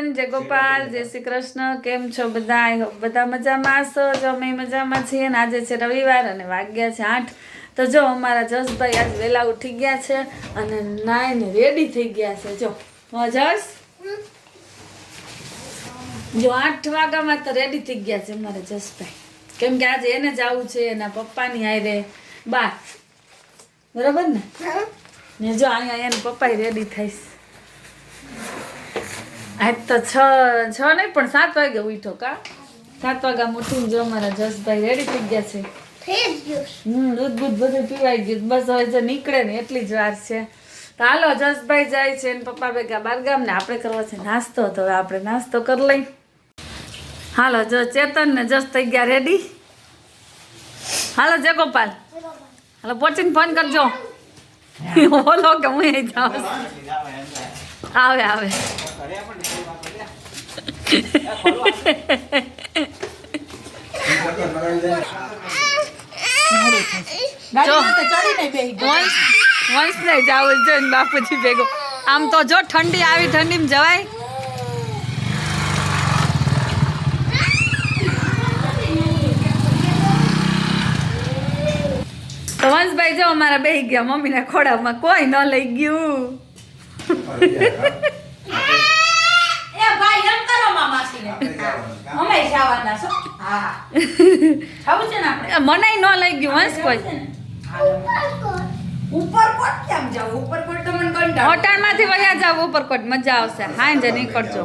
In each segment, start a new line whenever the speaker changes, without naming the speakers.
બેન, જય ગોપાલ, જય શ્રી કૃષ્ણ. કેમ છો બધા? આઈ હોપ બધા મજામાં હશો. જો અમે મજામાં છીએ ને આજે છે રવિવાર અને વાગ્યા છે 8. તો જો અમારા જસભાઈ આજ વહેલા ઉઠી ગયા છે અને નાઈને રેડી થઈ ગયા છે. જો જસ જો 8 વાગ્યામાં તો રેડી થઈ ગયા છે અમારા જસભાઈ, કેમ કે આજે એને જ આવું છે એના પપ્પાની હારે બાર, બરાબર ને? જો અહીંયા એના પપ્પા રેડી થઈશ. આજ તો છ નહીં પણ 7 વાગે ઉઠો કા 7 વાગ્યા ઉઠીને જો અમારા જસભાઈ રેડી થઈ ગયા છે. દૂધ બધું પીવાઈ ગયું, બસ હવે જો નીકળે ને એટલી જ વાર છે. તો હાલો જસભાઈ જાય છે એને પપ્પા ભેગા બારગામ ને આપણે કરવા છે નાસ્તો. તો હવે આપણે નાસ્તો કરી લઈ. હાલો જો ચેતન ને જસ થઈ ગયા રેડી. હાલો જય ગોપાલ, હાલો પહોંચીને ફોન કરજો. બોલો કે હું અહીં જાઉં. આવે આવે વંશ ને જાવું છે ને બાપુજી ભેગો. આમ તો જો ઠંડી આવી, ઠંડીમાં જવાય. તો વંશભાઈ જો અમારા બેહી ગયા મમ્મીના ખોડામાં, કોઈ ન લઈ ગયું. મને ન લઈ ગયું વંશ કોઈ. હોટલમાંથી વયા જાવ ઉપરકોટ, મજા આવશે. હાંજે નીકળજો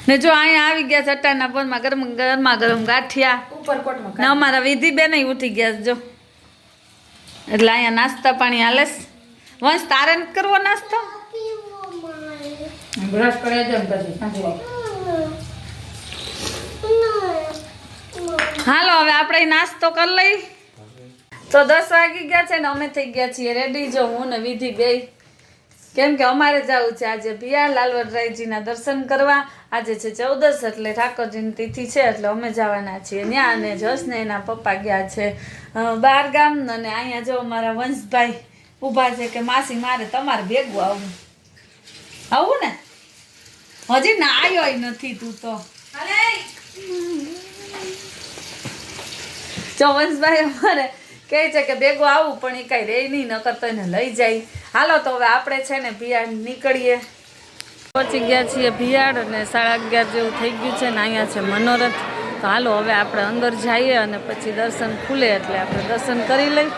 ને જો અહીંયા આવી ગયા ચટ્ટાના પોરમાં ગરમા ગરમ ગાંઠિયા ને અમારા વિધિ બેન ઉઠી ગયા જો, એટલે અહીંયા નાસ્તા પાણી હાલે. વંશ તારે નથી કરવો નાસ્તો? બ્રશ કરે છે પછી. હાલો હવે આપણે નાસ્તો કરી લઈ. તો 10 વાગી ગયા છે ને અમે થઈ ગયા છીએ રેડી. જો હું ને વિધિ બે, કેમ કે અમારે જવું છે આજે પિયા લાલવડરાયજીના દર્શન કરવા. આજે છે 14 એટલે ઠાકોરજીની તિથિ છે એટલે અમે જવાના છીએ ત્યાં. અને જસ ને એના પપ્પા ગયા છે બાર ગામ. અને અહીંયા જો અમારા વંશભાઈ ઊભા છે કે માસી મારે તમારે ભેગું આવું. આવું ને હજી ના આવ્યો નથી તું તો. જો વંશભાઈ અમારે કહે છે કે ભેગું આવું પણ એ કાંઈ રહે નહીં, ન કરતો એને લઈ જાય. હાલો તો હવે આપણે છે ને ભિયાડ નીકળીએ. પહોંચી ગયા છીએ ભિયાડ અને 11:30 જેવું થઈ ગયું છે ને અહીંયા છે મનોરથ. તો હાલો હવે આપણે અંદર જઈએ અને પછી દર્શન ખુલે એટલે આપણે દર્શન કરી લઈ.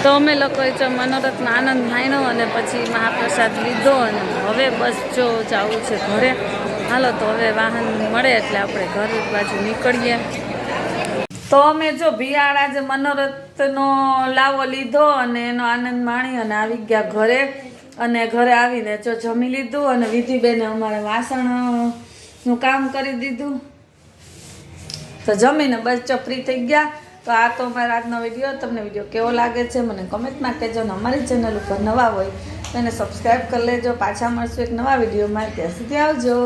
તો અમે લોકોએ જો મનોરથનો આનંદ માણ્યો અને પછી મહાપ્રસાદ લીધો અને હવે બસ જો જવું છે ઘરે. હાલો તો હવે વાહન મળે એટલે આપણે ઘર બાજુ નીકળીએ. તો અમે જો ભિયાળ આજે મનોરથનો લાવો લીધો અને એનો આનંદ માણી અને આવી ગયા ઘરે. અને ઘરે આવીને જો જમી લીધું અને વિધિબેને અમારે વાસણનું કામ કરી દીધું. તો જમીને બસ જો ફ્રી થઈ ગયા. તો આ તો અમારા આજનો વિડીયો. તમને વિડીયો કેવો લાગે છે મને કમેન્ટમાં કહેજો. ને અમારી ચેનલ ઉપર નવા હોય તો એને સબસ્ક્રાઈબ કરી લેજો. પાછા મળશું એક નવા વિડીયોમાં. ત્યાં સુધી આવજો.